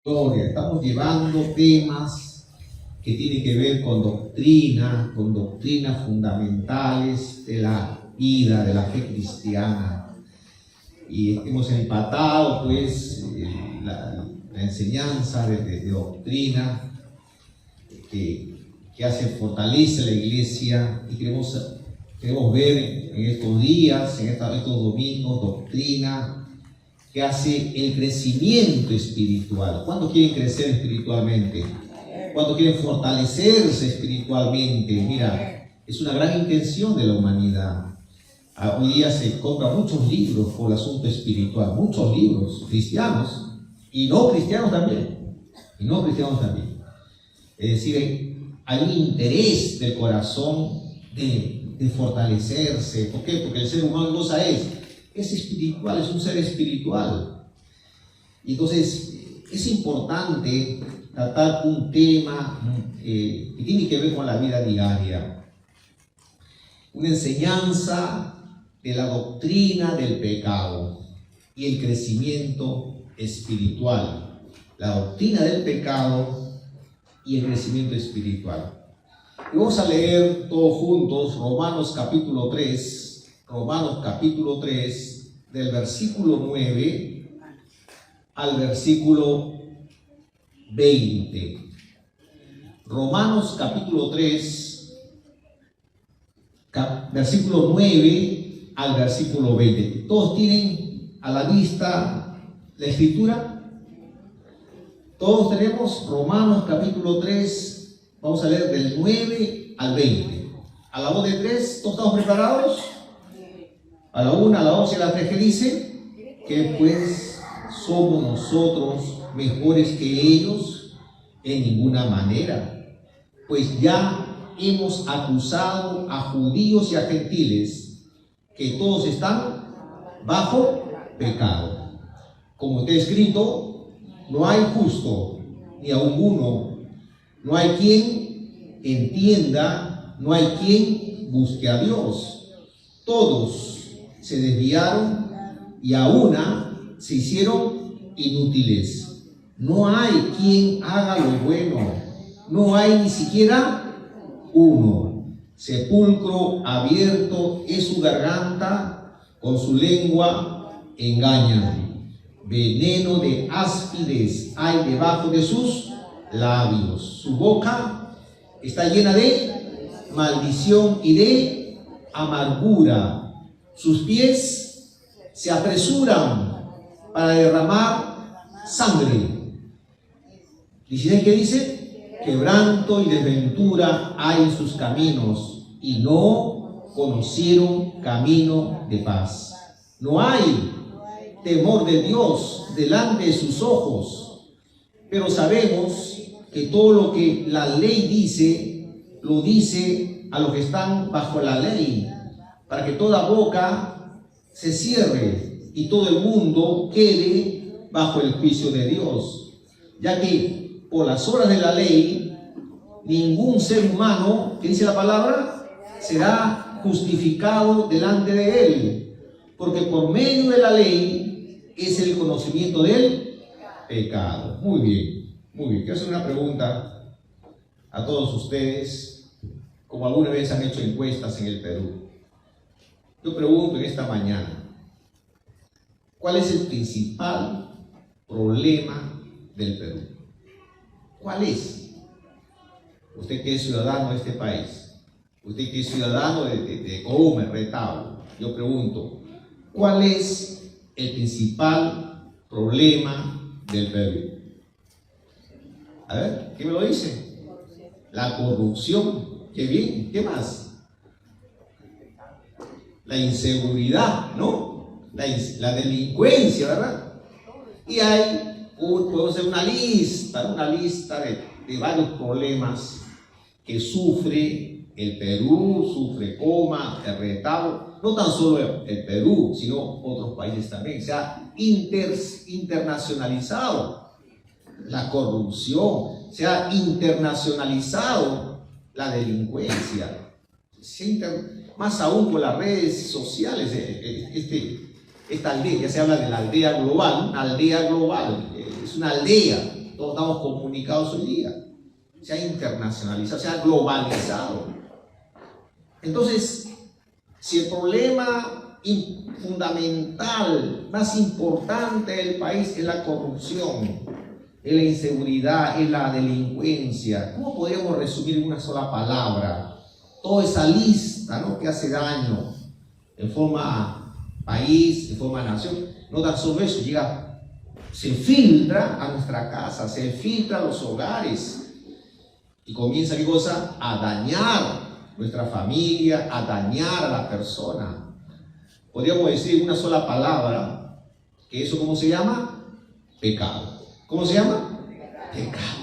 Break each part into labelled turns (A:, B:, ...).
A: Gloria, estamos llevando temas que tienen que ver con doctrinas fundamentales de la vida, de la fe cristiana. Y hemos empatado pues la enseñanza de doctrina que fortalece la iglesia, y queremos ver en estos días, en estos domingos, doctrina que hace el crecimiento espiritual. ¿Cuántos quieren crecer espiritualmente? ¿Cuántos quieren fortalecerse espiritualmente? Mira, es una gran intención de la humanidad. Hoy día se compran muchos libros por el asunto espiritual, muchos libros cristianos y no cristianos también. Es decir, hay un interés del corazón de fortalecerse. ¿Por qué? Porque el ser humano cosa es espiritual, es un ser espiritual. Entonces, es importante tratar un tema que tiene que ver con la vida diaria. Una enseñanza de la doctrina del pecado y el crecimiento espiritual. La doctrina del pecado y el crecimiento espiritual. Y vamos a leer todos juntos Romanos capítulo 3, del versículo 9 al versículo 20. Romanos capítulo 3, versículo 9 al versículo 20. ¿Todos tienen a la vista la escritura? Todos tenemos Romanos capítulo 3, vamos a leer del 9 al 20. A la voz de 3, ¿todos estamos preparados? A la 1, a la 2 y a la 3, ¿qué dice? Que pues somos nosotros mejores que ellos en ninguna manera, pues ya hemos acusado a judíos y a gentiles que todos están bajo pecado. Como está escrito, no hay justo ni aun uno, no hay quien entienda, no hay quien busque a Dios. Todos se desviaron y a una se hicieron inútiles. No hay quien haga lo bueno, no hay ni siquiera uno. Sepulcro abierto es su garganta, con su lengua engañan. Veneno de áspides hay debajo de sus labios. Su boca está llena de maldición y de amargura. Sus pies se apresuran para derramar sangre. ¿16 qué dice? Quebranto y desventura hay en sus caminos, y no conocieron camino de paz. No hay temor de Dios delante de sus ojos, pero sabemos que todo lo que la ley dice, lo dice a los que están bajo la ley, para que toda boca se cierre y todo el mundo quede bajo el juicio de Dios, ya que por las obras de la ley ningún ser humano, que dice la palabra, será justificado delante de él, porque por medio de la ley es el conocimiento del pecado. Muy bien. Quiero hacer una pregunta a todos ustedes, como alguna vez han hecho encuestas en el Perú. Yo pregunto en esta mañana, ¿cuál es el principal problema del Perú? ¿Cuál es? Usted que es ciudadano de este país, usted que es ciudadano de Coma, Retao, yo pregunto, ¿cuál es el principal problema del Perú? A ver, ¿qué me lo dice? La corrupción. Qué bien, ¿qué más? La inseguridad, ¿no? La delincuencia, ¿verdad? Y podemos hacer una lista de varios problemas que sufre el Perú, sufre Coma, el Retao, no tan solo el Perú, sino otros países también. Se ha internacionalizado la corrupción, se ha internacionalizado la delincuencia, más aún con las redes sociales. Esta aldea, ya se habla de la aldea global, es una aldea estamos comunicados hoy día. Se ha internacionalizado, se ha globalizado. Entonces, si el problema fundamental, más importante del país es la corrupción, es la inseguridad, es la delincuencia, ¿cómo podríamos resumir en una sola palabra toda esa lista, ¿no?, que hace daño en forma país, en forma nación? No tan solo eso, se filtra a nuestra casa, se filtra a los hogares y comienza, ¿qué cosa?, a dañar nuestra familia, a dañar a la persona. Podríamos decir una sola palabra, que eso, ¿cómo se llama? Pecado. ¿Cómo se llama? Pecado.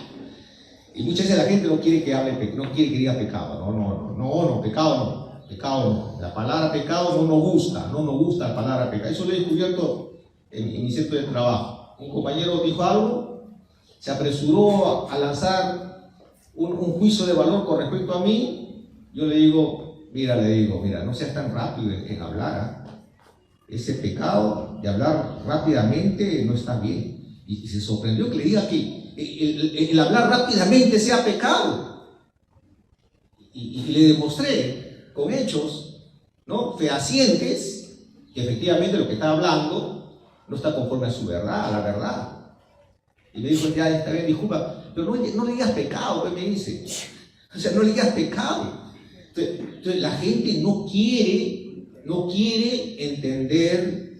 A: Y muchas veces la gente no quiere que hable, no quiere que diga pecado. No, pecado no. La palabra pecado no nos gusta la palabra pecado. Eso lo he descubierto en mi centro de trabajo. Un compañero dijo algo, se apresuró a lanzar un juicio de valor con respecto a mí. Yo le digo, mira, no seas tan rápido en hablar. Ese pecado de hablar rápidamente no está bien. Y se sorprendió que le diga que el hablar rápidamente sea pecado. Y le demostré con hechos, ¿no?, fehacientes, que efectivamente lo que está hablando no está conforme a su verdad, a la verdad. Y me dijo, ya está bien, disculpa, pero no le digas pecado, me dice. O sea, no le digas pecado. Entonces la gente no quiere entender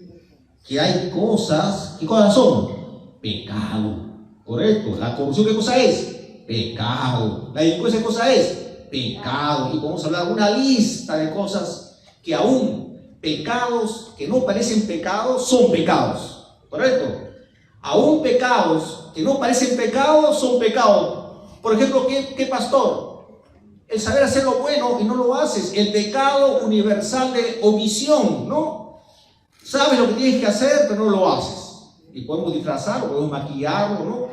A: que hay cosas. ¿Qué cosas son? Pecado, correcto. La corrupción, ¿qué cosa es? Pecado. La delincuencia, ¿qué cosa es? Pecado. Y vamos a hablar de una lista de cosas que aún pecados que no parecen pecados son pecados, correcto. Aún pecados que no parecen pecados son pecados. Por ejemplo, ¿qué pastor? El saber hacer lo bueno y no lo haces. El pecado universal de omisión, ¿no? Sabes lo que tienes que hacer, pero no lo haces. Y podemos disfrazarlo, podemos maquillarlo, ¿no?,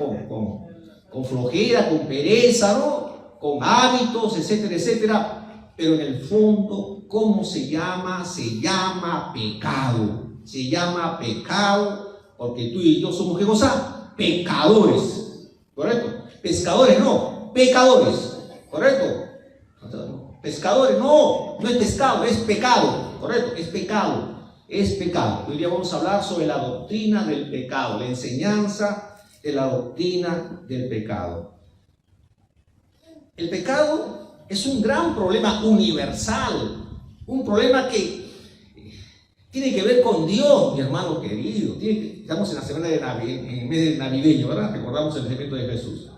A: con flojera, con pereza, ¿no?, con hábitos, etcétera, etcétera. Pero en el fondo, ¿cómo se llama? Se llama pecado. Se llama pecado porque tú y yo somos, ¿qué cosa? Pecadores, ¿correcto? Pescadores no, pecadores, ¿correcto? Pescadores no es pescado, es pecado, correcto, es pecado. Hoy día vamos a hablar sobre la doctrina del pecado, la enseñanza de la doctrina del pecado. El pecado es un gran problema universal, un problema que tiene que ver con Dios, mi hermano querido. Estamos en la semana en el mes navideño, ¿verdad? Recordamos el nacimiento de Jesús.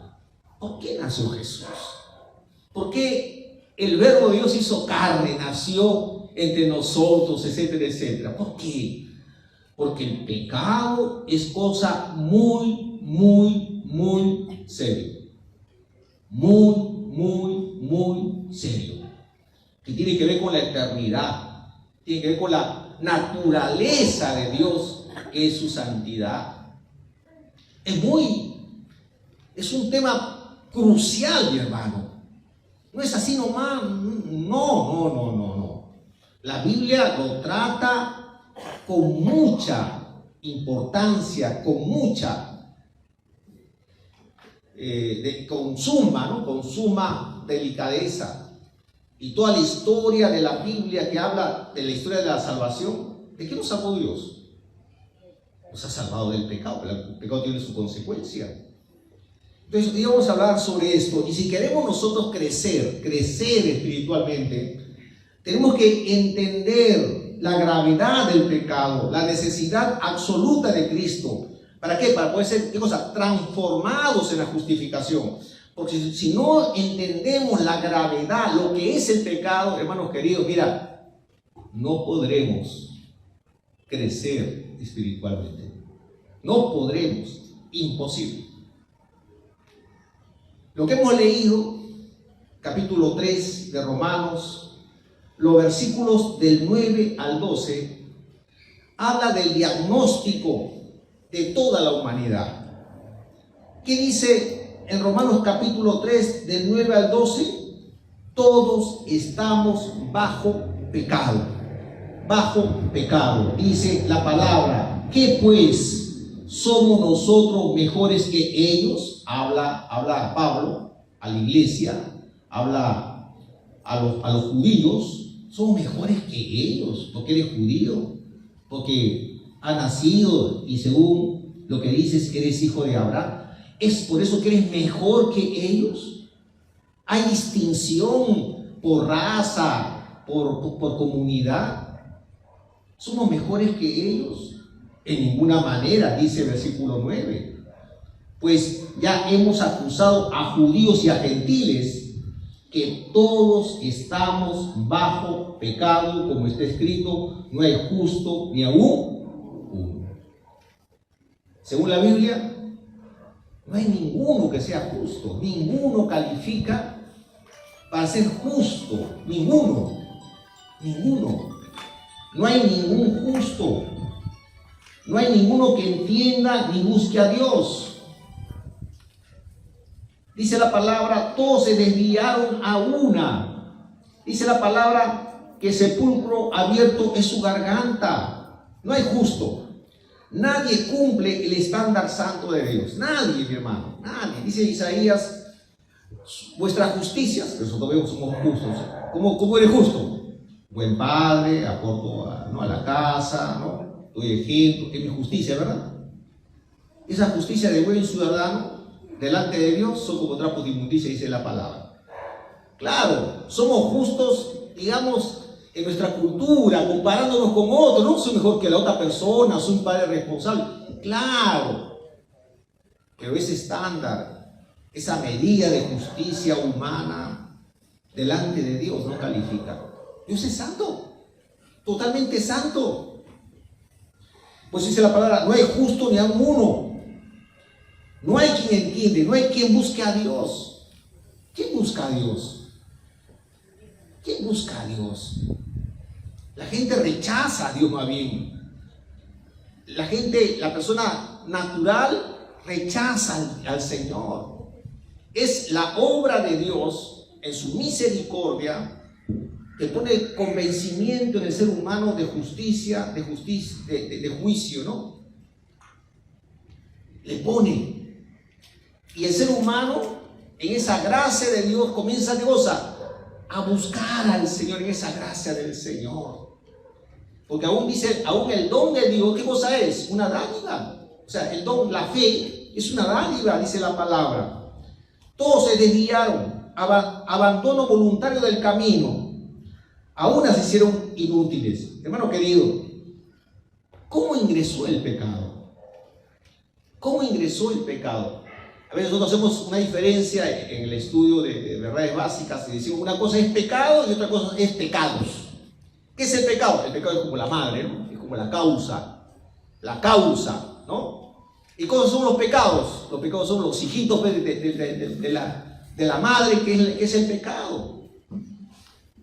A: ¿Por qué nació Jesús? ¿Por qué el verbo de Dios hizo carne, nació entre nosotros, etcétera, etcétera? ¿Por qué? Porque el pecado es cosa muy, muy, muy serio. Muy, muy, muy serio. Que tiene que ver con la eternidad. Tiene que ver con la naturaleza de Dios, que es su santidad. Es un tema crucial, mi hermano. No es así nomás. No. La Biblia lo trata con mucha importancia, con suma delicadeza. Y toda la historia de la Biblia que habla de la historia de la salvación, ¿de qué nos salvó Dios? Nos ha salvado del pecado, pero el pecado tiene su consecuencia. Entonces, hoy vamos a hablar sobre esto. Y si queremos nosotros crecer espiritualmente, tenemos que entender la gravedad del pecado, la necesidad absoluta de Cristo. ¿Para qué? Para poder ser, ¿qué cosa?, transformados en la justificación. Porque si no entendemos la gravedad, lo que es el pecado, hermanos queridos, mira, no podremos crecer espiritualmente. No podremos, imposible. Lo que hemos leído, capítulo 3 de Romanos, los versículos del 9 al 12, habla del diagnóstico de toda la humanidad. ¿Qué dice en Romanos capítulo 3, del 9 al 12? Todos estamos bajo pecado. Bajo pecado, dice la palabra. ¿Qué pues? ¿Somos nosotros mejores que ellos? habla a Pablo, a la iglesia, habla a los judíos. Somos mejores que ellos, porque eres judío, porque has nacido y según lo que dices eres hijo de Abraham. ¿Es por eso que eres mejor que ellos? Hay distinción por raza, por comunidad. ¿Somos mejores que ellos? En ninguna manera, dice el versículo 9. Pues ya hemos acusado a judíos y a gentiles que todos estamos bajo pecado, como está escrito, no hay justo ni aún uno. Según la Biblia, no hay ninguno que sea justo, ninguno califica para ser justo, ninguno. No hay ningún justo, no hay ninguno que entienda ni busque a Dios. Dice la palabra, todos se desviaron a una. Dice la palabra que sepulcro abierto es su garganta. No hay justo. Nadie cumple el estándar santo de Dios. Nadie, mi hermano, nadie. Dice Isaías, vuestras justicias, nosotros somos justos. ¿Cómo eres justo? Buen padre, aporto a la casa, ¿no? Doy ejemplo, es mi justicia, ¿verdad? Esa justicia de buen ciudadano delante de Dios son como trapos de inmundicia, dice la palabra. Claro, somos justos, digamos, en nuestra cultura, comparándonos con otros. No soy mejor que la otra persona, soy un padre responsable. Claro, pero ese estándar, esa medida de justicia humana delante de Dios no califica. Dios es santo, totalmente santo. Pues dice la palabra, no hay justo ni aun uno. No hay quien entiende, no hay quien busque a Dios. ¿Quién busca a Dios? ¿Quién busca a Dios? La gente rechaza a Dios más bien. La persona natural rechaza al Señor. Es la obra de Dios en su misericordia que pone convencimiento en el ser humano de justicia, de juicio, ¿no? Le pone. Y el ser humano, en esa gracia de Dios, comienza a buscar al Señor en esa gracia del Señor. Porque aún dice, aún el don de Dios, ¿qué cosa es? Una dádiva. O sea, el don, la fe, es una dádiva, dice la palabra. Todos se desviaron, abandono voluntario del camino. Aún se hicieron inútiles. Hermano querido, ¿cómo ingresó el pecado? ¿Cómo ingresó el pecado? A veces nosotros hacemos una diferencia en el estudio de verdades básicas y decimos una cosa es pecado y otra cosa es pecados. ¿Qué es el pecado? El pecado es como la madre, ¿no? Es como la causa, ¿no? ¿Y cómo son los pecados? Los pecados son los hijitos de la madre, que es el pecado.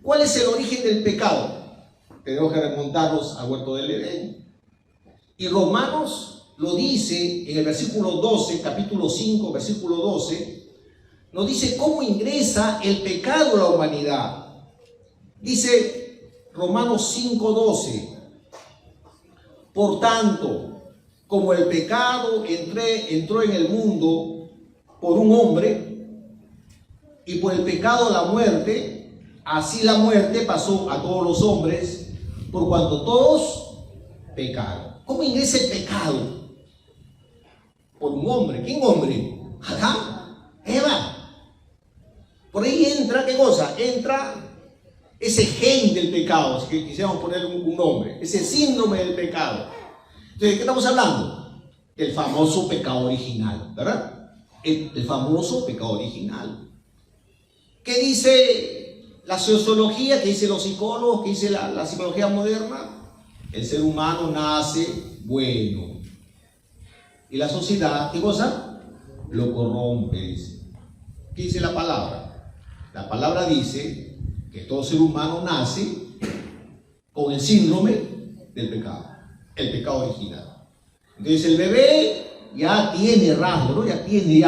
A: ¿Cuál es el origen del pecado? Tenemos que remontarnos al huerto del Edén. Y Romanos lo dice en el versículo 12, capítulo 5, versículo 12, nos dice cómo ingresa el pecado a la humanidad. Dice Romanos 5:12, por tanto, como el pecado entró en el mundo por un hombre, y por el pecado la muerte, así la muerte pasó a todos los hombres, por cuanto todos pecaron. ¿Cómo ingresa el pecado? Por un hombre. ¿Quién hombre? Adán, Eva. Por ahí entra, ¿qué cosa? Entra ese gen del pecado, si quisiéramos ponerle un nombre, ese síndrome del pecado. Entonces, ¿de qué estamos hablando? Del famoso pecado original, ¿verdad? El famoso pecado original. ¿Qué dice la sociología? ¿Qué dice los psicólogos? ¿Qué dice la psicología moderna? El ser humano nace bueno. Y la sociedad, ¿qué cosa? Lo corrompe, dice. ¿Qué dice la palabra? La palabra dice que todo ser humano nace con el síndrome del pecado, el pecado original. Entonces el bebé ya tiene rasgos, ¿no? Ya tiene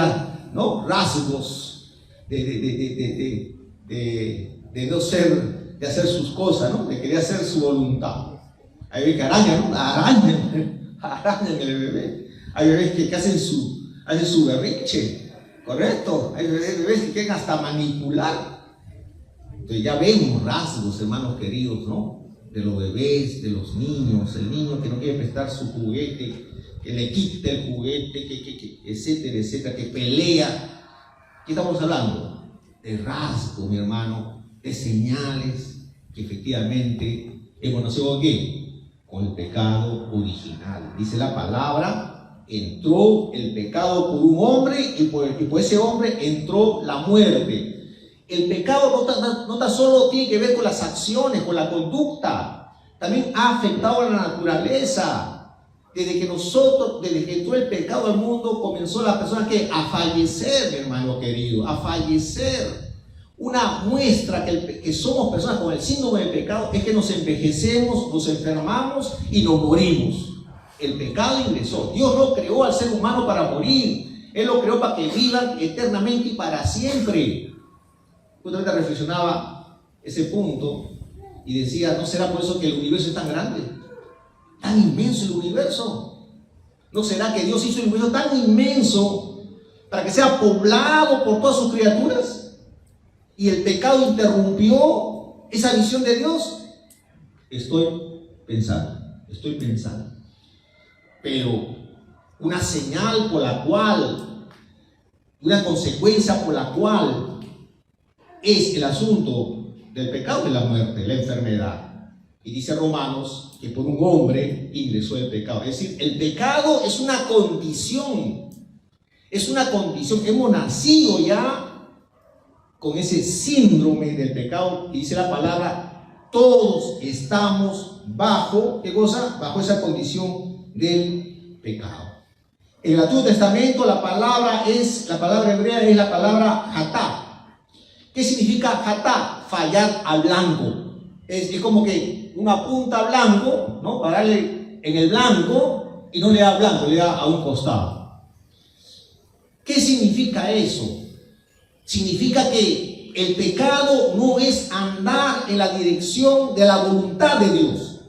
A: ¿no? rasgos de no ser, de hacer sus cosas, ¿no? De querer hacer su voluntad. Hay bebés que arañan, ¿no? Arañan el bebé. Hay bebés que hacen su berrinche, Correcto, hay bebés que quieren hasta manipular. Entonces ya vemos rasgos, hermanos queridos, ¿no? De los bebés, de los niños, el niño que no quiere prestar su juguete, que le quita el juguete, etcétera, etcétera, que pelea. ¿Qué estamos hablando? De rasgos, mi hermano, de señales que efectivamente hemos nacido con ¿qué? Con el pecado original. Dice la palabra, entró el pecado por un hombre y por ese hombre entró la muerte. El pecado no tan solo tiene que ver con las acciones, con la conducta, también ha afectado a la naturaleza. Desde que entró el pecado al mundo, comenzó la persona a fallecer, mi hermano querido, a fallecer. Una muestra que somos personas con el síndrome del pecado es que nos envejecemos, nos enfermamos y nos morimos. El pecado ingresó. Dios no creó al ser humano para morir. Él lo creó para que vivan eternamente y para siempre. Justamente reflexionaba ese punto y decía, ¿no será por eso que el universo es tan grande? Tan inmenso el universo. ¿No será que Dios hizo el universo tan inmenso para que sea poblado por todas sus criaturas? Y el pecado interrumpió esa visión de Dios. Estoy pensando. Pero una señal por la cual, una consecuencia por la cual es el asunto del pecado y la muerte, la enfermedad. Y dice Romanos que por un hombre ingresó el pecado. Es decir, el pecado es una condición. Es una condición. Hemos nacido ya con ese síndrome del pecado. Y dice la palabra, todos estamos bajo, ¿qué cosa? Bajo esa condición del pecado. En el Antiguo Testamento la palabra hebrea es la palabra hatá. ¿Qué significa hatá? Fallar al blanco. Es como que uno apunta a blanco, ¿no? Para darle en el blanco y no le da blanco, le da a un costado. ¿Qué significa eso? Significa que el pecado no es andar en la dirección de la voluntad de Dios.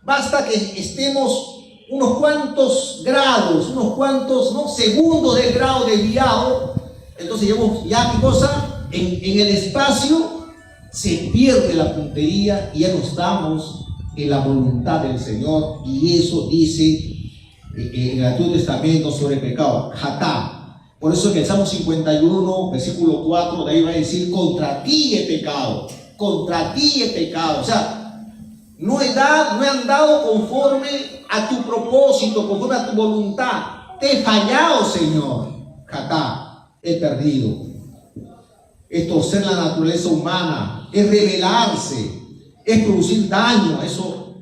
A: Basta que estemos unos cuantos grados, unos cuantos segundos del grado desviado, entonces llevamos ya qué cosa, en el espacio se pierde la puntería y ya no estamos en la voluntad del Señor. Y eso dice en el Antiguo Testamento sobre el pecado, hatá. Por eso en el Salmo 51, versículo 4, de ahí va a decir, contra ti he pecado, contra ti he pecado. O sea, no he andado conforme a tu propósito, conforme a tu voluntad. Te he fallado, Señor. Hatá, he perdido. Es torcer la naturaleza humana, es rebelarse, es producir daño. Eso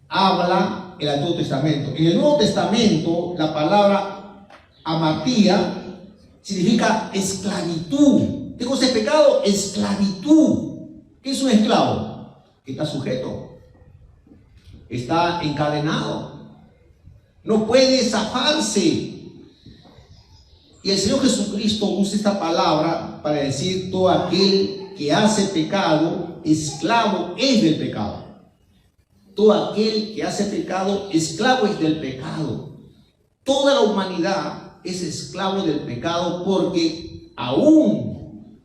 A: habla el Antiguo Testamento. En el Nuevo Testamento, la palabra amartía significa esclavitud. ¿Qué cosa es pecado? Esclavitud. ¿Qué es un esclavo? Que está sujeto, está encadenado, no puede zafarse. Y el Señor Jesucristo usa esta palabra para decir: todo aquel que hace pecado, esclavo es del pecado. Todo aquel que hace pecado, esclavo es del pecado. Toda la humanidad es esclavo del pecado, porque aún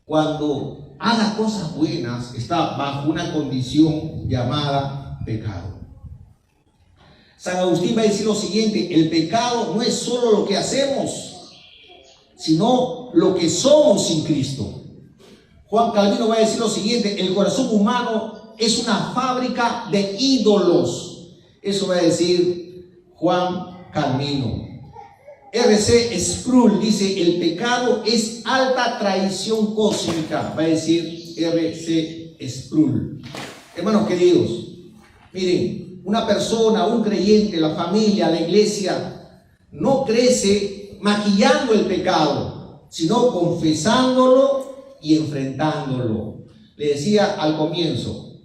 A: cuando haga cosas buenas, está bajo una condición llamada pecado. San Agustín va a decir lo siguiente: el pecado no es solo lo que hacemos, sino lo que somos sin Cristo. Juan Calvino va a decir lo siguiente: el corazón humano es una fábrica de ídolos. Eso va a decir Juan Calvino. R.C. Sproul dice: el pecado es alta traición cósmica. Va a decir R.C. Sproul. Hermanos queridos, miren, una persona, un creyente, la familia, la iglesia, no crece maquillando el pecado, sino confesándolo y enfrentándolo. Le decía al comienzo: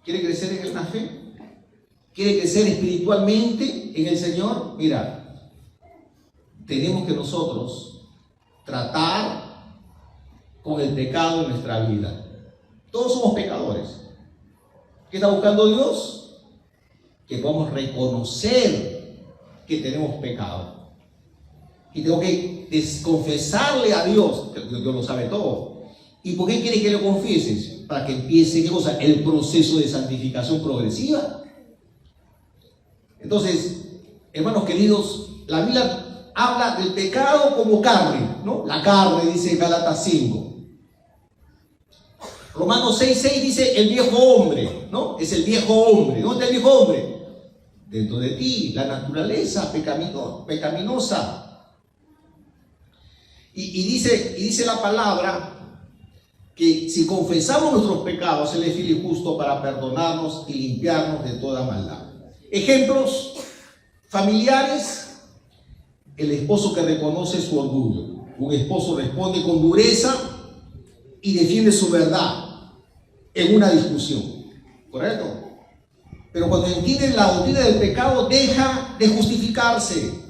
A: ¿quiere crecer en la fe? ¿Quiere crecer espiritualmente en el Señor? Mira, tenemos que nosotros tratar con el pecado en nuestra vida. Todos somos pecadores. ¿Qué está buscando Dios? Que podamos reconocer que tenemos pecado Y tengo que confesarle a Dios, que Dios lo sabe todo. ¿Y por qué quiere que lo confieses? Para que empiece, ¿qué cosa? El proceso de santificación progresiva. Entonces, hermanos queridos, la Biblia habla del pecado como carne, ¿no? La carne, dice Gálatas 5. Romanos 6:6 dice el viejo hombre, ¿no? Es el viejo hombre. ¿Dónde está el viejo hombre? Dentro de ti, la naturaleza pecaminosa. Y dice la palabra que si confesamos nuestros pecados, Él es fiel y justo para perdonarnos y limpiarnos de toda maldad. Ejemplos familiares: el esposo que reconoce su orgullo. Un esposo responde con dureza y defiende su verdad en una discusión, ¿correcto? Pero cuando entiende la doctrina del pecado, deja de justificarse,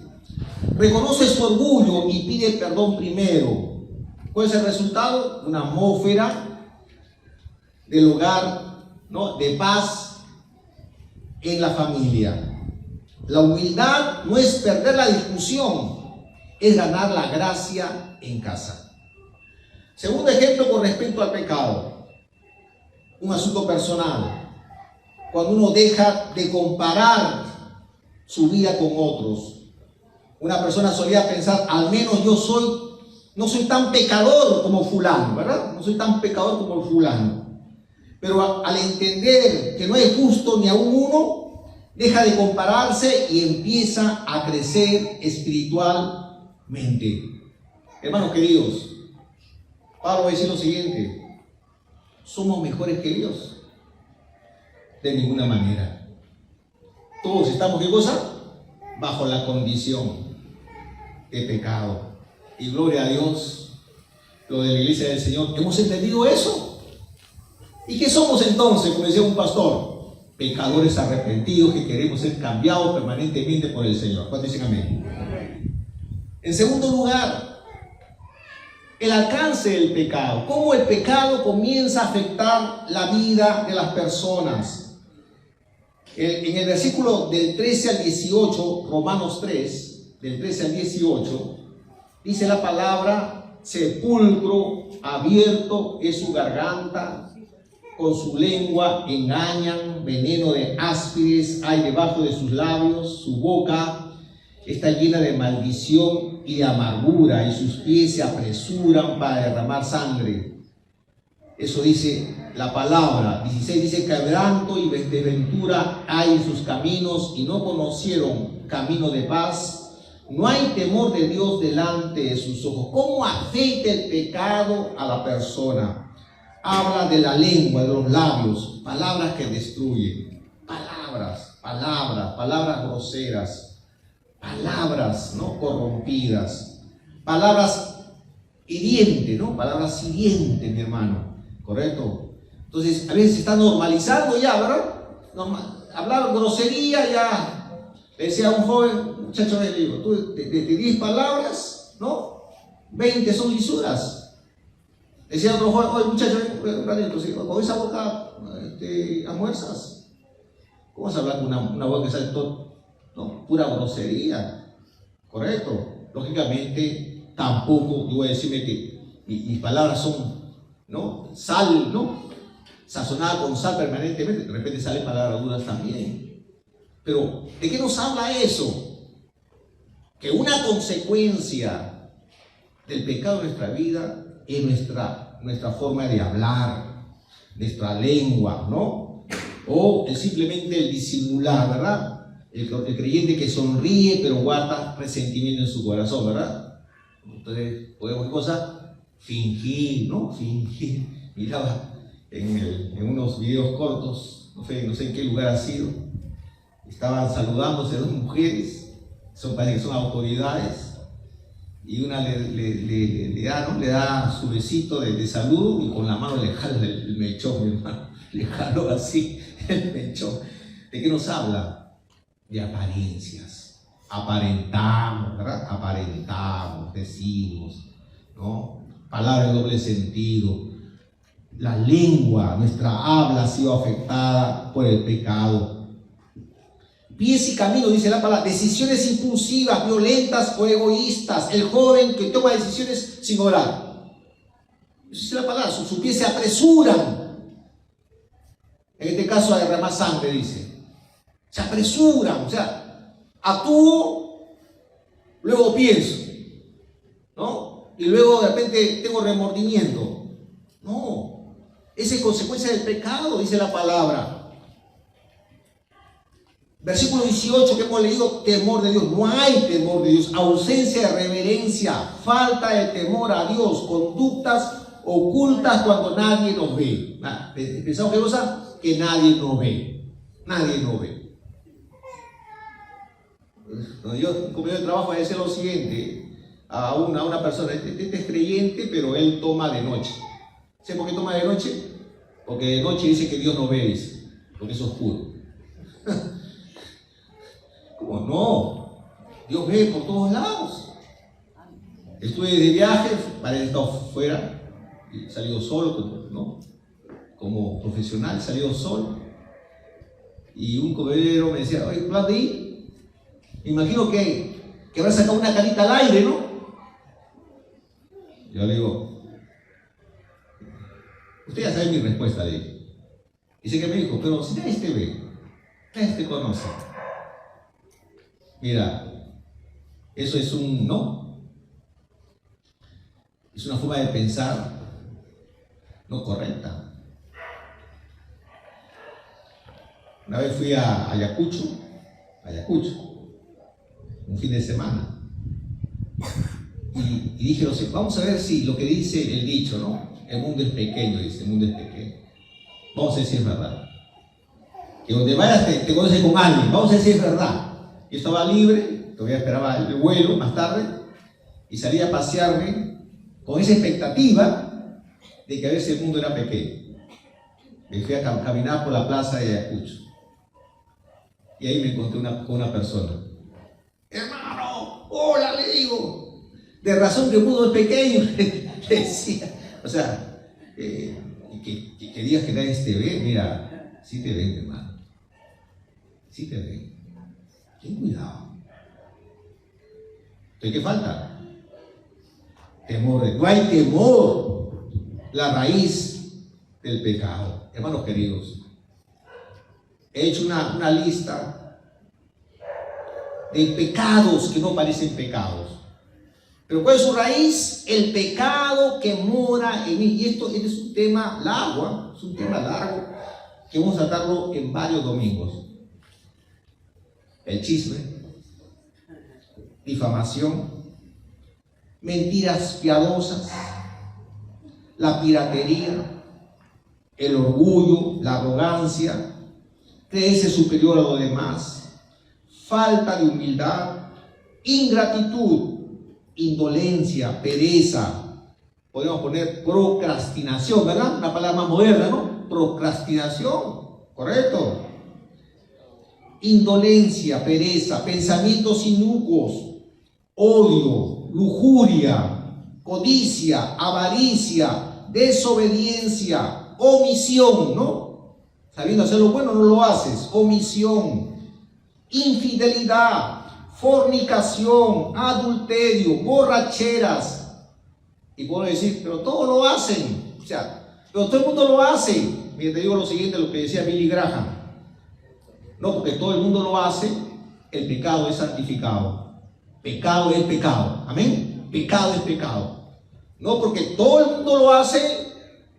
A: reconoce su orgullo y pide perdón primero. ¿Cuál es el resultado? Una atmósfera del hogar, ¿no?, de paz en la familia. La humildad no es perder la discusión, es ganar la gracia en casa. Segundo ejemplo con respecto al pecado, un asunto personal. Cuando uno deja de comparar su vida con otros. Una persona solía pensar, al menos yo no soy tan pecador como fulano, ¿verdad? No soy tan pecador como el fulano. Pero al entender que no es justo ni aún uno, deja de compararse y empieza a crecer espiritualmente. Hermanos queridos, Pablo va a decir lo siguiente: ¿somos mejores que Dios? De ninguna manera. Todos estamos, ¿qué cosa? Bajo la condición de pecado. Y gloria a Dios, lo de la iglesia del Señor, ¿hemos entendido eso? ¿Y qué somos entonces? Como decía un pastor, pecadores arrepentidos que queremos ser cambiados permanentemente por el Señor. ¿Cuántos dicen amén? En segundo lugar, el alcance del pecado. ¿Cómo el pecado comienza a afectar la vida de las personas? En el versículo del 13 al 18, Romanos 3, del 13 al 18, dice la palabra: sepulcro abierto es su garganta, con su lengua engañan, veneno de áspides hay debajo de sus labios, su boca está llena de maldición y de amargura, y sus pies se apresuran para derramar sangre. Eso dice la palabra. 16 dice: quebranto y desventura hay en sus caminos, y no conocieron camino de paz. No hay temor de Dios delante de sus ojos. ¿Cómo afecta el pecado a la persona? Habla de la lengua, de los labios, palabras que destruyen, palabras groseras, palabras, ¿no?, corrompidas, palabras hirientes, ¿no? Palabras hirientes, mi hermano, ¿correcto? Entonces, a veces se está normalizando ya, ¿verdad? Hablar grosería ya. Le decía a un joven, muchacho, le digo, tú de 10 palabras, ¿no?, 20 son lisuras. Decía otro joven, oye muchacho, con esa boca almuerzas. ¿Cómo vas a hablar con una boca que sale todo, no, pura grosería? ¿Correcto? Lógicamente, tampoco yo voy a decirme que mis palabras son, ¿no?, sal, ¿no?, sazonada con sal permanentemente. De repente salen palabras duras también. Pero, ¿de qué nos habla eso? Que una consecuencia del pecado en nuestra vida es nuestra forma de hablar, nuestra lengua, ¿no? O simplemente el disimular, ¿verdad? El creyente que sonríe pero guarda resentimiento en su corazón, ¿verdad? Entonces, podemos, ¿qué cosa? Fingir, ¿no? Fingir. Miraba en unos videos cortos, no sé en qué lugar ha sido, estaban saludándose dos mujeres, parece que son autoridades, y una le da su besito de saludo, y con la mano le jala el mechón, mi hermano, le jaló así el mechón. ¿De qué nos habla? De apariencias. Aparentamos, ¿verdad? Aparentamos, decimos, ¿no? Palabras de doble sentido. La lengua, nuestra habla ha sido afectada por el pecado. pies y caminos, dice la palabra, decisiones impulsivas, violentas o egoístas, el joven que toma decisiones sin orar. Eso dice la palabra, sus pies se apresuran. En este caso a derramar sangre, dice. Se apresuran, o sea, actúo, luego pienso, ¿no? Y luego de repente tengo remordimiento. No, esa es consecuencia del pecado, dice la palabra. Versículo 18 que hemos leído, temor de Dios. No hay temor de Dios, ausencia de reverencia, falta de temor a Dios, conductas ocultas cuando nadie nos ve. ¿Pensamos qué cosa? Que nadie nos ve. Nadie nos ve. Yo, como yo trabajo, voy a decir lo siguiente a una persona. Este es creyente, pero él toma de noche. ¿Sabe por qué toma de noche? Porque de noche dice que Dios no ve, dice, porque es oscuro. ¿Cómo no? Dios ve por todos lados. Estuve de viaje, para él estado fuera, he salido solo, ¿no? Como profesional, he salido solo. Y un compañero me decía, oye, ¿plan de ir? Me imagino que habrá sacado una carita al aire, ¿no? Yo le digo, usted ya sabe mi respuesta de él. Dice que me dijo, pero si nadie te ve, nadie te conoce. Mira, eso es un no. Es una forma de pensar no correcta. Una vez fui a Ayacucho, un fin de semana. Y dije, vamos a ver si lo que dice el dicho, ¿no? El mundo es pequeño, dice, el mundo es pequeño. Vamos a ver si es verdad. Que donde vayas te conoces con alguien, vamos a ver si es verdad. Yo estaba libre, todavía esperaba el vuelo más tarde, y salí a pasearme con esa expectativa de que a ver si el mundo era pequeño. Me fui a caminar por la plaza de Ayacucho. Y ahí me encontré con una persona. Hermano, hola, le digo. De razón que el mundo es pequeño, le decía. O sea, que digas que nadie te ve, mira, sí te ven, hermano. Sí te ven. Ten cuidado. ¿De qué falta? Temor. No hay temor. La raíz del pecado. Hermanos queridos, he hecho una lista de pecados que no parecen pecados. Pero ¿cuál es su raíz? El pecado que mora en mí. Y esto es un tema largo, es un tema largo que vamos a tratarlo en varios domingos. El chisme, difamación, mentiras piadosas, la piratería, el orgullo, la arrogancia, creerse superior a los demás, falta de humildad, ingratitud, indolencia, pereza. Podemos poner procrastinación, ¿verdad? Una palabra más moderna, ¿no? Procrastinación, ¿correcto? Indolencia, pereza, pensamientos inicuos, odio, lujuria, codicia, avaricia, desobediencia, omisión, ¿no? Sabiendo hacer lo bueno no lo haces, omisión, infidelidad, fornicación, adulterio, borracheras. Y puedo decir, pero todos lo hacen, o sea, pero todo el mundo lo hace. Mira, te digo lo siguiente, lo que decía Billy Graham. No, porque todo el mundo lo hace, el pecado es santificado. Pecado es pecado. Amén. Pecado es pecado. No porque todo el mundo lo hace,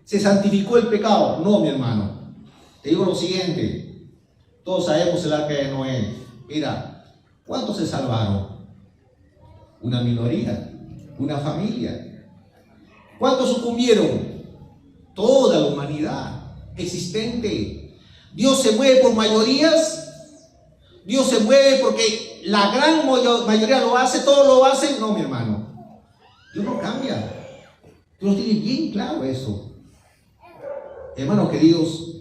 A: se santificó el pecado. No, mi hermano. Te digo lo siguiente. Todos sabemos el arca de Noé. Mira, ¿cuántos se salvaron? Una minoría, una familia. ¿Cuántos sucumbieron? Toda la humanidad existente. Dios se mueve por mayorías. Dios se mueve porque la gran mayoría lo hace, todos lo hacen. No, mi hermano. Dios no cambia. Dios tiene bien claro eso. Hermanos queridos,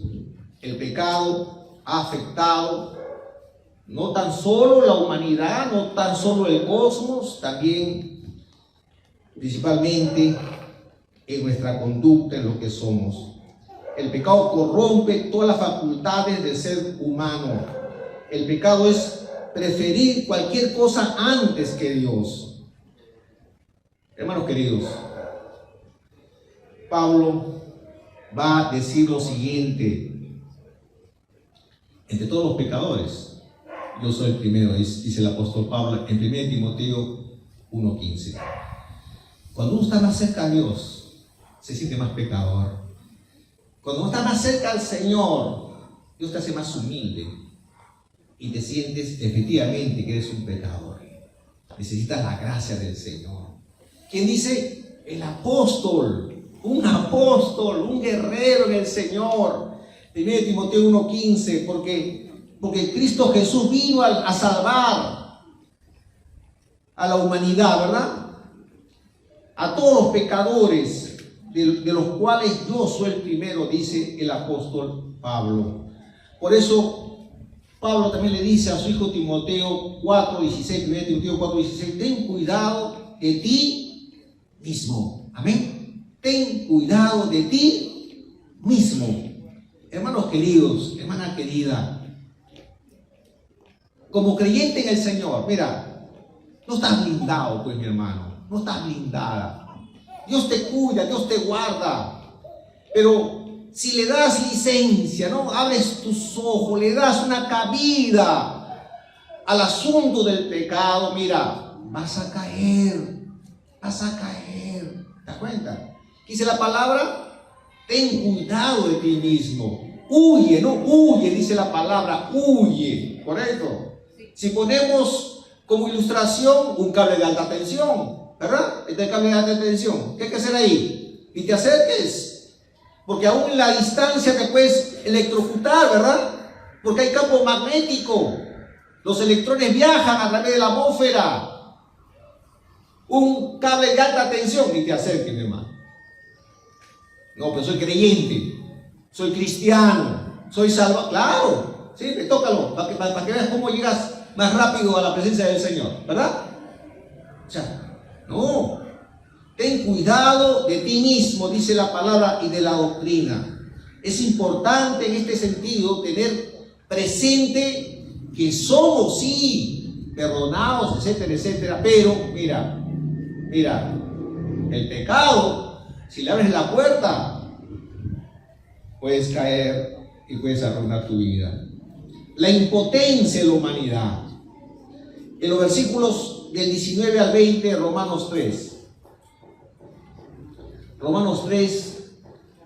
A: el pecado ha afectado no tan solo la humanidad, no tan solo el cosmos, también principalmente en nuestra conducta, en lo que somos. El pecado corrompe todas las facultades del ser humano. El pecado es preferir cualquier cosa antes que Dios. Hermanos queridos, Pablo va a decir lo siguiente: entre todos los pecadores, yo soy el primero, dice el apóstol Pablo en 1 Timoteo 1:15. Cuando uno está más cerca a Dios, se siente más pecador. Cuando uno está más cerca al Señor, Dios te hace más humilde y te sientes efectivamente que eres un pecador. Necesitas la gracia del Señor. ¿Quién dice? El apóstol, un guerrero en el Señor. 1 Timoteo 1:15, porque Cristo Jesús vino a salvar a la humanidad, ¿verdad? A todos los pecadores, de los cuales yo soy el primero, dice el apóstol Pablo. Por eso Pablo también le dice a su hijo Timoteo 4:16, 1 Timoteo 4:16, ten cuidado de ti mismo. Amén. Ten cuidado de ti mismo. Hermanos queridos, hermana querida, como creyente en el Señor, mira, no estás blindado, pues, mi hermano, no estás blindada. Dios te cuida, Dios te guarda, pero si le das licencia, ¿no? Abres tus ojos, le das una cabida al asunto del pecado, mira, vas a caer, ¿te das cuenta? ¿Qué dice la palabra? Ten cuidado de ti mismo. Huye, no huye, dice la palabra, huye, ¿correcto? Si ponemos como ilustración un cable de alta tensión, ¿verdad? Este cable de alta tensión, ¿qué hay que hacer ahí? Y te acerques, porque aún en la distancia te puedes electrocutar, ¿verdad? Porque hay campo magnético, los electrones viajan a través de la atmósfera. Un cable de alta tensión, y te acerques, mi hermano. No, pero soy creyente, soy cristiano, soy salvado. Claro, sí, tócalo, para que veas cómo llegas más rápido a la presencia del Señor, ¿verdad? O sea, no. Ten cuidado de ti mismo, dice la palabra, y de la doctrina. Es importante en este sentido tener presente que somos, sí, perdonados, etcétera, etcétera, pero mira, el pecado, si le abres la puerta, puedes caer y puedes arruinar tu vida. La impotencia de la humanidad. En los versículos del 19 al 20, Romanos 3,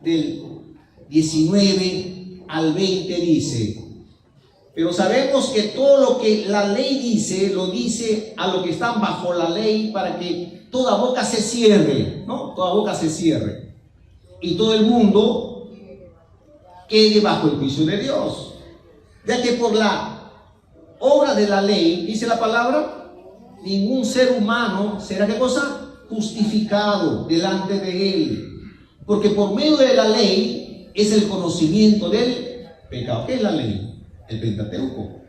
A: del 19 al 20 dice: pero sabemos que todo lo que la ley dice, lo dice a los que están bajo la ley, para que toda boca se cierre, ¿no? Toda boca se cierre, y todo el mundo quede bajo el juicio de Dios. Ya que por la obra de la ley, dice la palabra, ningún ser humano será, ¿qué cosa? Justificado delante de él. Porque por medio de la ley es el conocimiento del pecado. ¿Qué es la ley? El Pentateuco.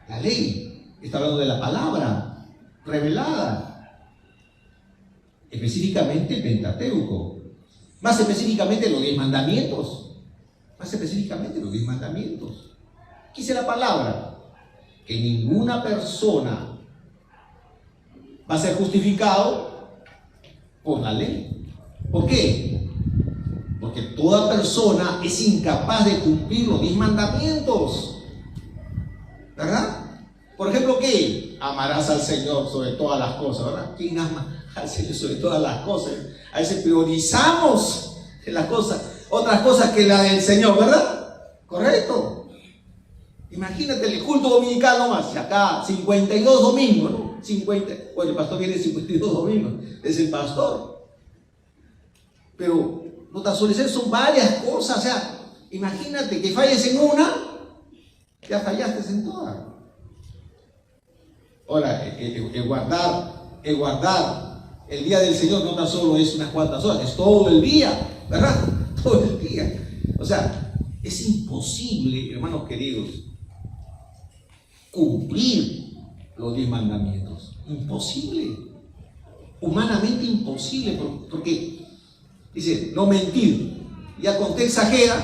A: La ley está hablando de la palabra revelada. Específicamente el Pentateuco. Más específicamente los 10 mandamientos. ¿Qué dice la palabra? Que ninguna persona va a ser justificado por la ley. ¿Por qué? Porque toda persona es incapaz de cumplir los 10 mandamientos, ¿verdad? Por ejemplo, ¿qué? Amarás al Señor sobre todas las cosas, ¿verdad? ¿Quién ama al Señor sobre todas las cosas? A veces priorizamos las cosas, otras cosas que la del Señor, ¿verdad? Correcto. Imagínate el culto dominical nomás, acá 52 domingos, ¿no? 50, bueno, el pastor viene 52 domingos, es el pastor. Pero no tan solo eso, son varias cosas, o sea, imagínate que falles en una, ya fallaste en todas. Ahora, el guardar el día del Señor no tan solo es unas cuantas horas, es todo el día, ¿verdad? Todo el día. O sea, es imposible, hermanos queridos, cumplir los 10 mandamientos. Imposible. Humanamente imposible, porque dice, no mentir. Ya cuando usted exagera,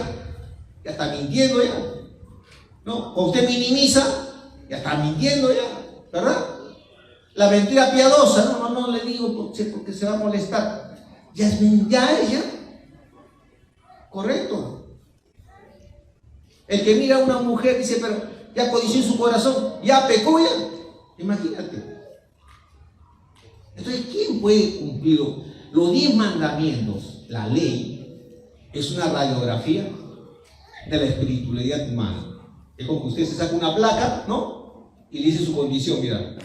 A: ya está mintiendo ya. ¿no? Cuando usted minimiza, ya está mintiendo ya, ¿verdad? La mentira piadosa, no le digo porque se va a molestar. Ya es ya. Correcto. El que mira a una mujer dice, pero ya codició en su corazón, ya pecó ya. Imagínate. Entonces, ¿quién puede cumplir los 10 mandamientos? La ley es una radiografía de la espiritualidad humana. Es como que usted se saca una placa, ¿no? Y le dice su condición, mira,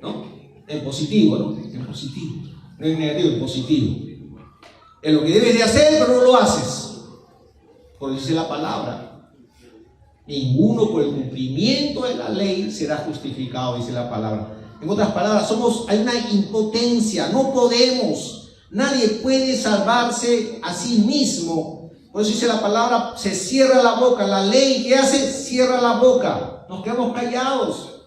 A: ¿no? En positivo, ¿no? En positivo. No en negativo, en positivo. Es lo que debes de hacer, pero no lo haces. Por eso dice la palabra. Ninguno por el cumplimiento de la ley será justificado, dice la palabra. En otras palabras, hay una impotencia, no podemos. Nadie puede salvarse a sí mismo. Por eso dice la palabra, se cierra la boca. La ley, ¿qué hace? Cierra la boca. Nos quedamos callados.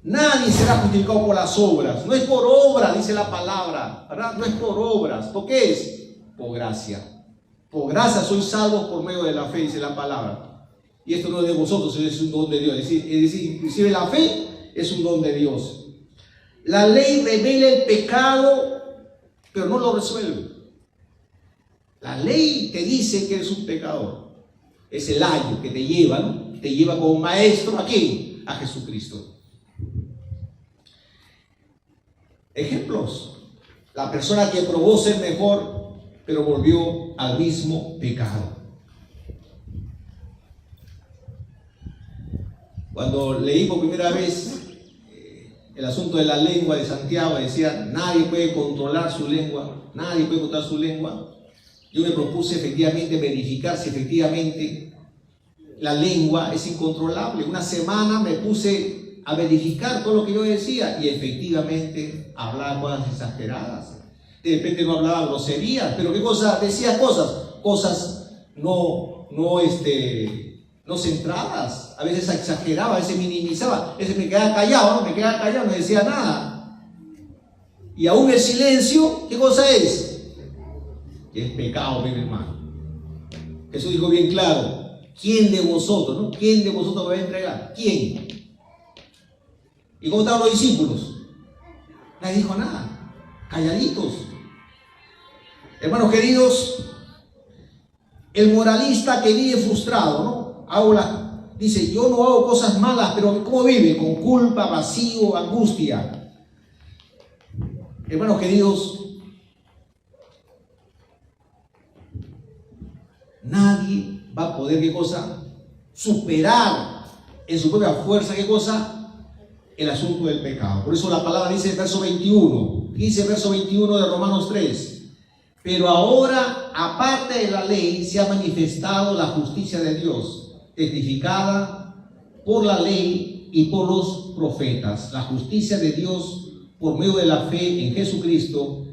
A: Nadie será justificado por las obras. No es por obra, dice la palabra, ¿verdad? No es por obras. ¿Por qué es? Por gracia. Por gracia sois salvos por medio de la fe, dice la palabra. Y esto no es de vosotros, es un don de Dios. Es decir, inclusive la fe es un don de Dios. La ley revela el pecado, pero no lo resuelve. La ley te dice que eres un pecador. Es el ayo que te lleva, ¿no? Te lleva como maestro ¿a quién? A Jesucristo. Ejemplos. La persona que probó ser mejor, pero volvió al mismo pecado. Cuando leí por primera vez el asunto de la lengua de Santiago, decía, nadie puede controlar su lengua, nadie puede controlar su lengua. Yo me propuse efectivamente verificar si efectivamente la lengua es incontrolable. Una semana me puse a verificar todo lo que yo decía y efectivamente hablaba cosas exageradas. De repente no hablaba groserías, pero ¿qué cosa? Decía cosas no centradas. A veces exageraba, a veces minimizaba, a veces me quedaba callado, no decía nada. Y aún el silencio, ¿qué cosa es? Que es pecado, mi hermano. Jesús dijo bien claro, ¿quién de vosotros, no? ¿Quién de vosotros me va a entregar? ¿Quién? ¿Y cómo estaban los discípulos? Nadie dijo nada, calladitos. Hermanos queridos, el moralista que vive frustrado, ¿no? Dice, yo no hago cosas malas, pero ¿cómo vive? Con culpa, vacío, angustia. Hermanos queridos, nadie va a poder, ¿qué cosa? Superar en su propia fuerza, ¿qué cosa? El asunto del pecado. Por eso la palabra dice en verso 21, dice verso 21 de Romanos 3. Pero ahora, aparte de la ley, se ha manifestado la justicia de Dios, testificada por la ley y por los profetas. La justicia de Dios por medio de la fe en Jesucristo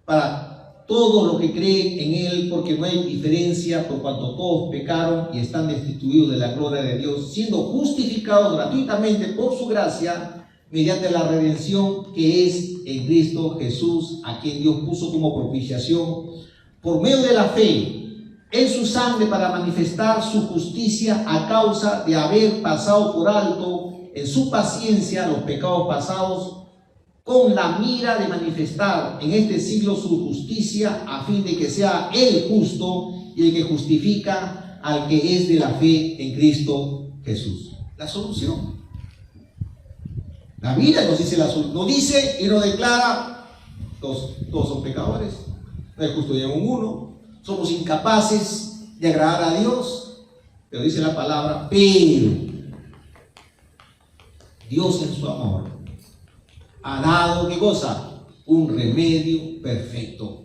A: para todos los que creen en Él, porque no hay diferencia por cuanto todos pecaron y están destituidos de la gloria de Dios, siendo justificados gratuitamente por su gracia mediante la redención que es en Cristo Jesús, a quien Dios puso como propiciación por medio de la fe en su sangre para manifestar su justicia a causa de haber pasado por alto en su paciencia los pecados pasados, con la mira de manifestar en este siglo su justicia, a fin de que sea Él justo y el que justifica al que es de la fe en Cristo Jesús. La solución. La Biblia nos dice la solución. Nos dice y nos declara, todos son pecadores, no es justo ni uno, somos incapaces de agradar a Dios, pero dice la palabra, pero Dios en su amor ha dado, ¿qué cosa? Un remedio perfecto,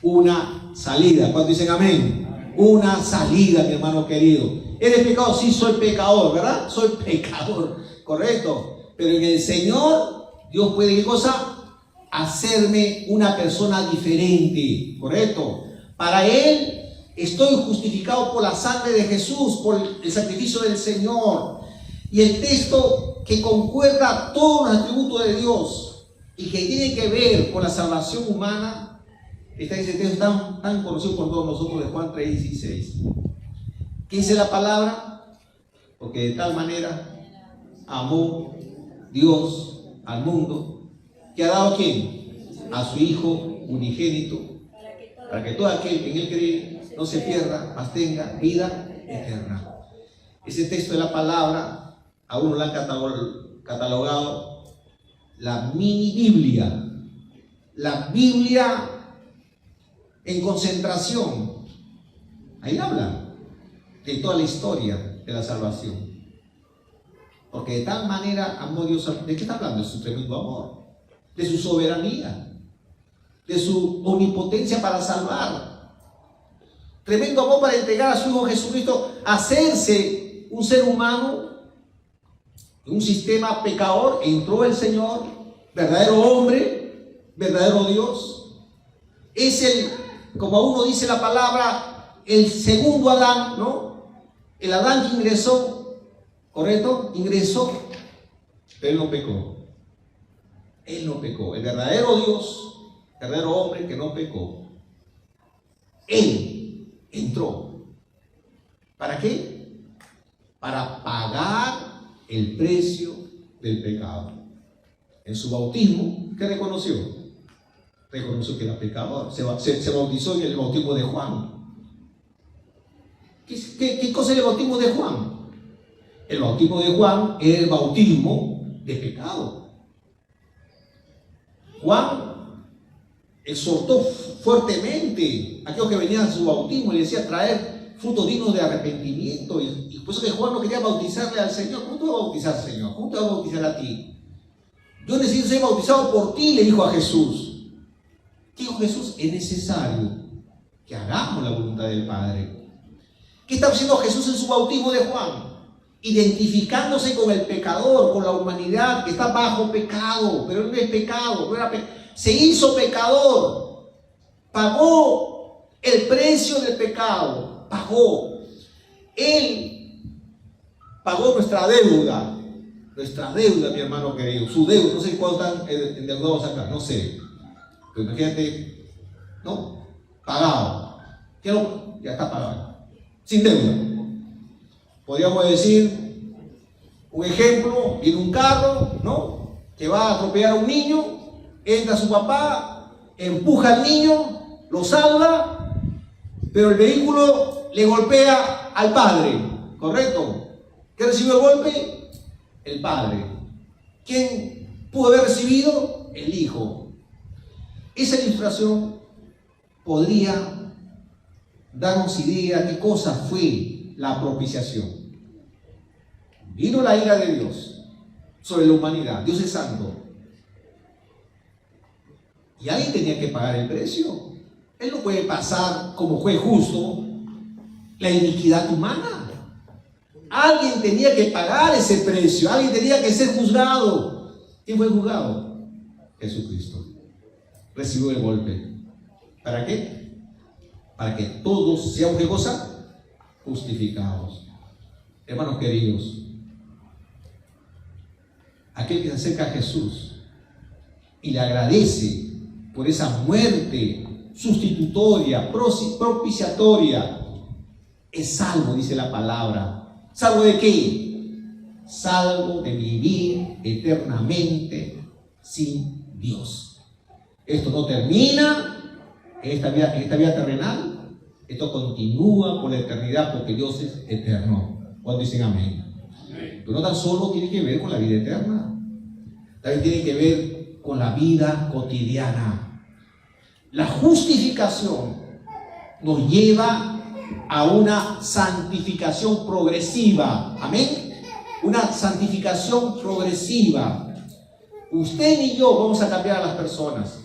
A: una salida. ¿Cuántos dicen amén? Una salida, mi hermano querido. ¿Eres pecador? Sí, soy pecador, ¿verdad? Soy pecador, correcto. Pero en el Señor, Dios puede, ¿qué cosa? Hacerme una persona diferente, correcto. Para Él estoy justificado por la sangre de Jesús, por el sacrificio del Señor. Y el texto que concuerda todos los atributos de Dios y que tiene que ver con la salvación humana, ese texto es tan conocido por todos nosotros, de Juan 3:16. ¿Qué dice la palabra? Porque de tal manera amó Dios al mundo, que ha dado ¿a quién? A su Hijo unigénito, para que todo aquel que en Él cree no se pierda, mas tenga vida eterna. Ese texto de la palabra, a uno lo han catalogado la mini Biblia, la Biblia en concentración. Ahí habla de toda la historia de la salvación. Porque de tal manera amó Dios. ¿De qué está hablando? De su tremendo amor, de su soberanía, de su omnipotencia para salvar. Tremendo amor para entregar a su Hijo Jesucristo, hacerse un ser humano, un sistema pecador. Entró el Señor, verdadero hombre, verdadero Dios. Es el, como uno dice la palabra, el segundo Adán, ¿no? El Adán que ingresó, ¿correcto? Ingresó, pero él no pecó. Él no pecó. El verdadero Dios, el verdadero hombre que no pecó, él entró. ¿Para qué? Para pagar el precio del pecado. En su bautismo, ¿qué reconoció? Reconoció que era pecador. Se bautizó en el bautismo de Juan. ¿Qué cosa es el bautismo de Juan? El bautismo de Juan es el bautismo de pecado. Juan exhortó fuertemente a aquellos que venían a su bautismo y le decía traer frutos dignos de arrepentimiento. Y por eso que Juan no quería bautizarle al Señor. ¿Cómo te va a bautizar, Señor? ¿Cómo te va a bautizar a ti? Yo necesito ser bautizado por ti, le dijo a Jesús. ¿Qué dijo Jesús? Es necesario que hagamos la voluntad del Padre. ¿Qué está haciendo Jesús en su bautismo de Juan? Identificándose con el pecador, con la humanidad que está bajo pecado, pero él no es pecado, no era se hizo pecador, pagó el precio del pecado, pagó. Él pagó nuestra deuda, mi hermano querido, su deuda. No sé cuántos están endeudados acá, no sé, pero imagínate, ¿no? Pagado, ya está pagado, sin deuda. Podríamos decir, un ejemplo, viene un carro, ¿no? Que va a atropellar a un niño, entra su papá, empuja al niño, lo salva, pero el vehículo le golpea al padre, ¿correcto? ¿Qué recibió el golpe? El padre. ¿Quién pudo haber recibido? El hijo. Esa ilustración podría darnos idea de qué cosa fue la propiciación. Vino la ira de Dios sobre la humanidad. Dios es santo. Y alguien tenía que pagar el precio. Él no puede pasar como juez justo la iniquidad humana. Alguien tenía que pagar ese precio. Alguien tenía que ser juzgado. ¿Quién fue juzgado? Jesucristo. Recibió el golpe. ¿Para qué? Para que todos seamos, ¿qué cosa? Justificados. Hermanos queridos, aquel que se acerca a Jesús y le agradece por esa muerte sustitutoria, propiciatoria, es salvo, dice la palabra. ¿Salvo de qué? Salvo de vivir eternamente sin Dios. Esto no termina en esta vida terrenal, esto continúa por la eternidad, porque Dios es eterno. ¿Cuántos dicen amén? Pero no tan solo tiene que ver con la vida eterna, también tiene que ver con la vida cotidiana. La justificación nos lleva a una santificación progresiva. Amén. Una santificación progresiva. Usted y yo vamos a cambiar a las personas.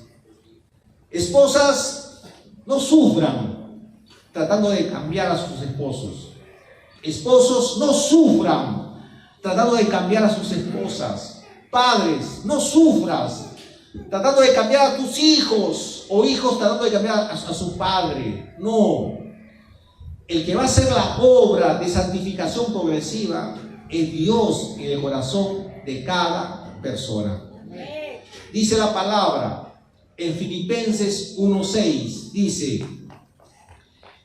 A: Esposas, no sufran tratando de cambiar a sus esposos. Esposos, no sufran tratando de cambiar a sus esposas. Padres, no sufras tratando de cambiar a tus hijos, o hijos tratando de cambiar a su padre. No. El que va a hacer la obra de santificación progresiva es Dios en el corazón de cada persona. Dice la palabra en Filipenses 1:6, dice: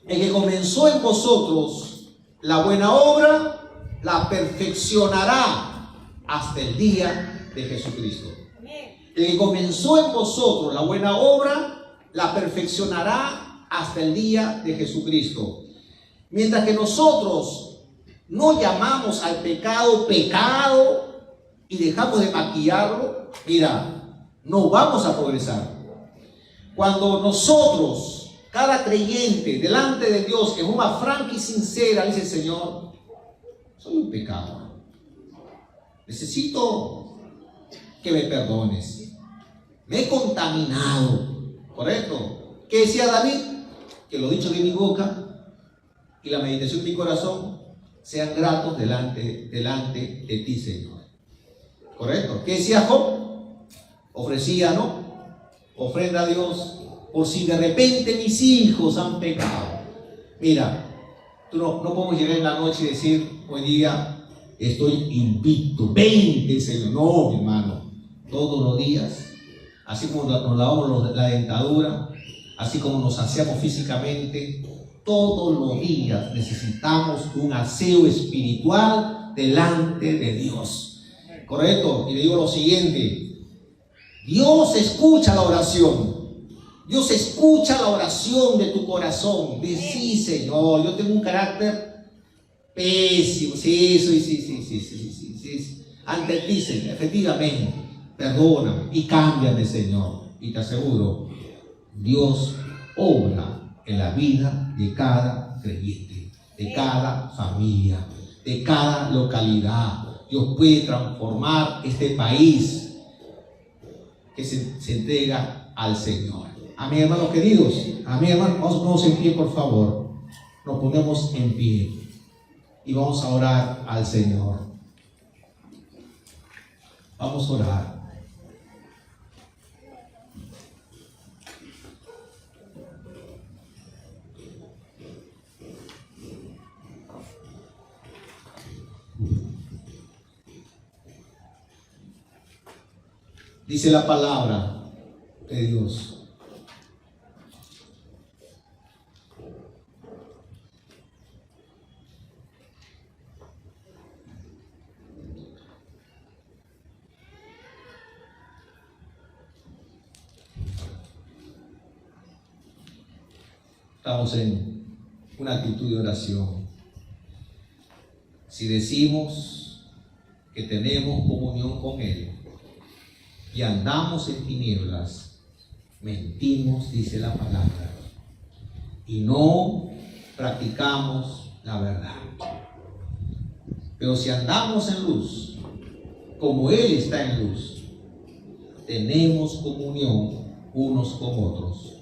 A: el que comenzó en vosotros la buena obra la perfeccionará hasta el día de Jesucristo. El que comenzó en vosotros la buena obra, la perfeccionará hasta el día de Jesucristo. Mientras que nosotros no llamamos al pecado pecado y dejamos de maquillarlo, mira, no vamos a progresar. Cuando nosotros, cada creyente, delante de Dios, en una franca y sincera, dice: Señor, soy un pecador, necesito que me perdones, me he contaminado, ¿correcto? ¿Qué decía David? Que lo dicho de mi boca y la meditación de mi corazón sean gratos delante de ti, Señor. ¿Correcto? ¿Qué decía Job? Ofrecía, ¿no?, ofrenda a Dios por si de repente mis hijos han pecado. Mira, tú no podemos llegar en la noche y decir: hoy día estoy invicto, 20, Señor. No, mi hermano, todos los días, así como nos lavamos la dentadura, así como nos aseamos físicamente, todos los días necesitamos un aseo espiritual delante de Dios. ¿Correcto? Y le digo lo siguiente: Dios escucha la oración. Dios escucha la oración de tu corazón. Dice: sí, Señor, yo tengo un carácter pésimo. Sí. Ante ti, Señor, efectivamente, perdóname y cámbiame, Señor. Y te aseguro, Dios obra en la vida de cada creyente, de cada familia, de cada localidad. Dios puede transformar este país que se entrega al Señor. Amén, hermanos queridos. Amén, hermanos. Vamos a ponernos en pie, por favor. Nos ponemos en pie y vamos a orar al Señor. Vamos a orar. Dice la palabra de Dios: estamos en una actitud de oración. Si decimos que tenemos comunión con Él y andamos en tinieblas, mentimos, dice la palabra, y no practicamos la verdad. Pero si andamos en luz, como Él está en luz, tenemos comunión unos con otros,